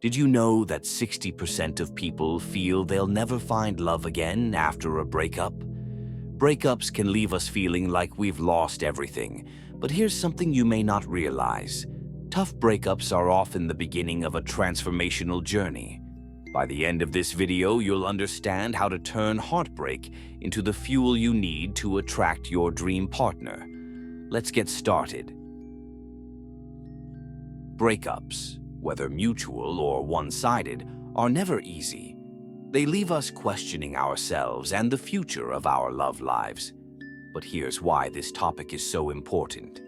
Did you know that 60% of people feel they'll never find love again after a breakup? Breakups can leave us feeling like we've lost everything, but here's something you may not realize. Tough breakups are often the beginning of a transformational journey. By the end of this video, you'll understand how to turn heartbreak into the fuel you need to attract your dream partner. Let's get started. Breakups, whether mutual or one-sided, are never easy. They leave us questioning ourselves and the future of our love lives. But here's why this topic is so important.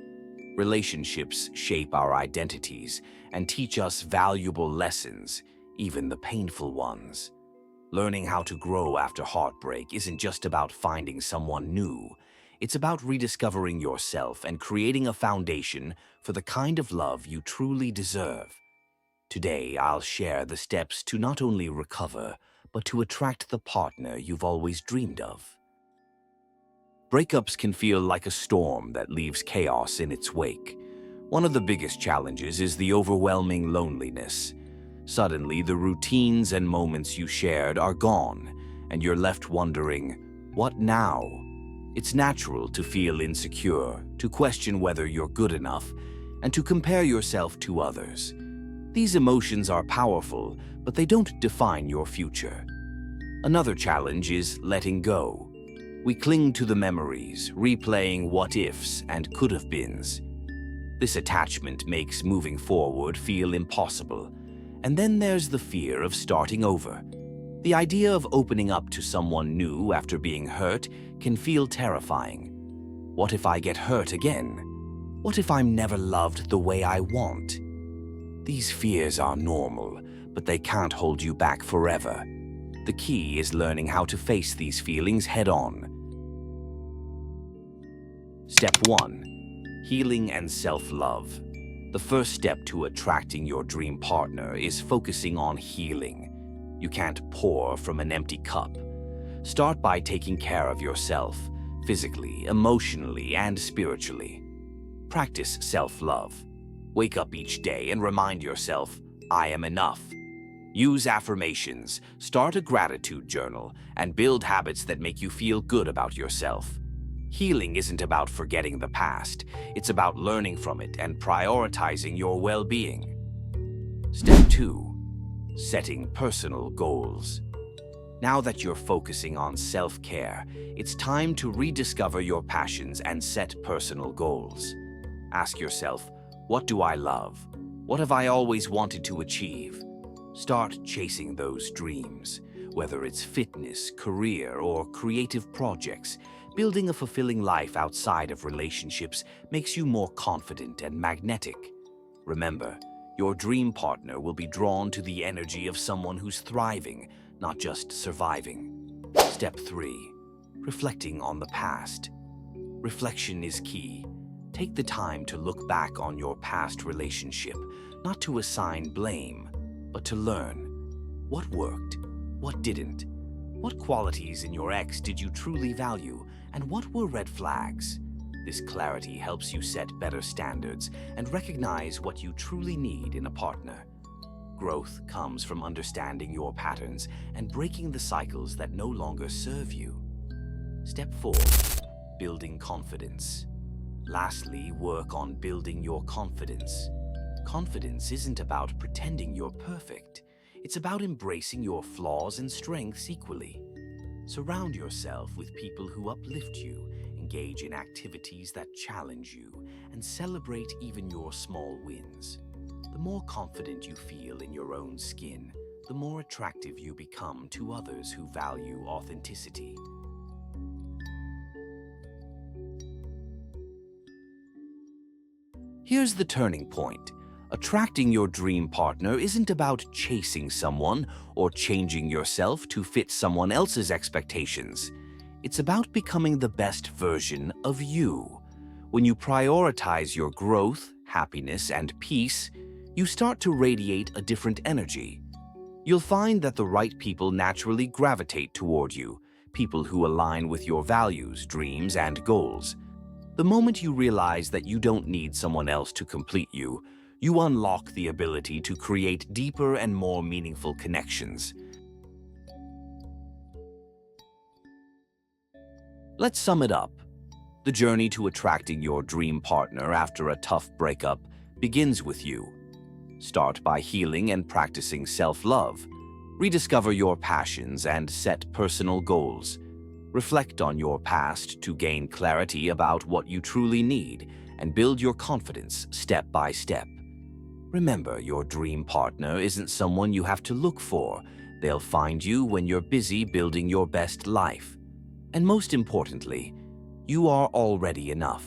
Relationships shape our identities and teach us valuable lessons, even the painful ones. Learning how to grow after heartbreak isn't just about finding someone new. It's about rediscovering yourself and creating a foundation for the kind of love you truly deserve. Today, I'll share the steps to not only recover, but to attract the partner you've always dreamed of. Breakups can feel like a storm that leaves chaos in its wake. One of the biggest challenges is the overwhelming loneliness. Suddenly, the routines and moments you shared are gone, and you're left wondering, what now? It's natural to feel insecure, to question whether you're good enough, and to compare yourself to others. These emotions are powerful, but they don't define your future. Another challenge is letting go. We cling to the memories, replaying what-ifs and could-have-beens. This attachment makes moving forward feel impossible. And then there's the fear of starting over. The idea of opening up to someone new after being hurt can feel terrifying. What if I get hurt again? What if I'm never loved the way I want? These fears are normal, but they can't hold you back forever. The key is learning how to face these feelings head-on. Step 1. Healing and self-love. The first step to attracting your dream partner is focusing on healing. You can't pour from an empty cup. Start by taking care of yourself, physically, emotionally, and spiritually. Practice self-love. Wake up each day and remind yourself, I am enough. Use affirmations, start a gratitude journal, and build habits that make you feel good about yourself. Healing isn't about forgetting the past. It's about learning from it and prioritizing your well-being. Step 2. Setting personal goals. Now that you're focusing on self-care, it's time to rediscover your passions and set personal goals. Ask yourself, what do I love? What have I always wanted to achieve? Start chasing those dreams. Whether it's fitness, career, or creative projects, building a fulfilling life outside of relationships makes you more confident and magnetic. Remember, your dream partner will be drawn to the energy of someone who's thriving, not just surviving. Step 3. Reflecting on the past. Reflection is key. Take the time to look back on your past relationship, not to assign blame, but to learn. What worked? What didn't? What qualities in your ex did you truly value, and what were red flags? This clarity helps you set better standards and recognize what you truly need in a partner. Growth comes from understanding your patterns and breaking the cycles that no longer serve you. Step 4. Building confidence. Lastly, work on building your confidence. Confidence isn't about pretending you're perfect. It's about embracing your flaws and strengths equally. Surround yourself with people who uplift you, engage in activities that challenge you, and celebrate even your small wins. The more confident you feel in your own skin, the more attractive you become to others who value authenticity. Here's the turning point. Attracting your dream partner isn't about chasing someone or changing yourself to fit someone else's expectations. It's about becoming the best version of you. When you prioritize your growth, happiness, and peace, you start to radiate a different energy. You'll find that the right people naturally gravitate toward you, people who align with your values, dreams, and goals. The moment you realize that you don't need someone else to complete you, you unlock the ability to create deeper and more meaningful connections. Let's sum it up. The journey to attracting your dream partner after a tough breakup begins with you. Start by healing and practicing self-love. Rediscover your passions and set personal goals. Reflect on your past to gain clarity about what you truly need and build your confidence step by step. Remember, your dream partner isn't someone you have to look for. They'll find you when you're busy building your best life. And most importantly, you are already enough.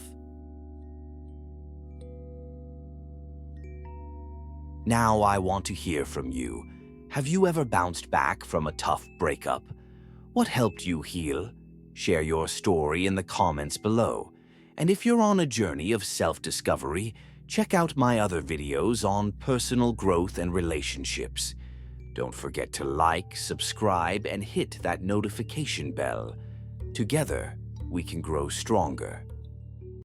Now I want to hear from you. Have you ever bounced back from a tough breakup? What helped you heal? Share your story in the comments below. And if you're on a journey of self-discovery, check out my other videos on personal growth and relationships. Don't forget to like, subscribe, and hit that notification bell. Together, we can grow stronger.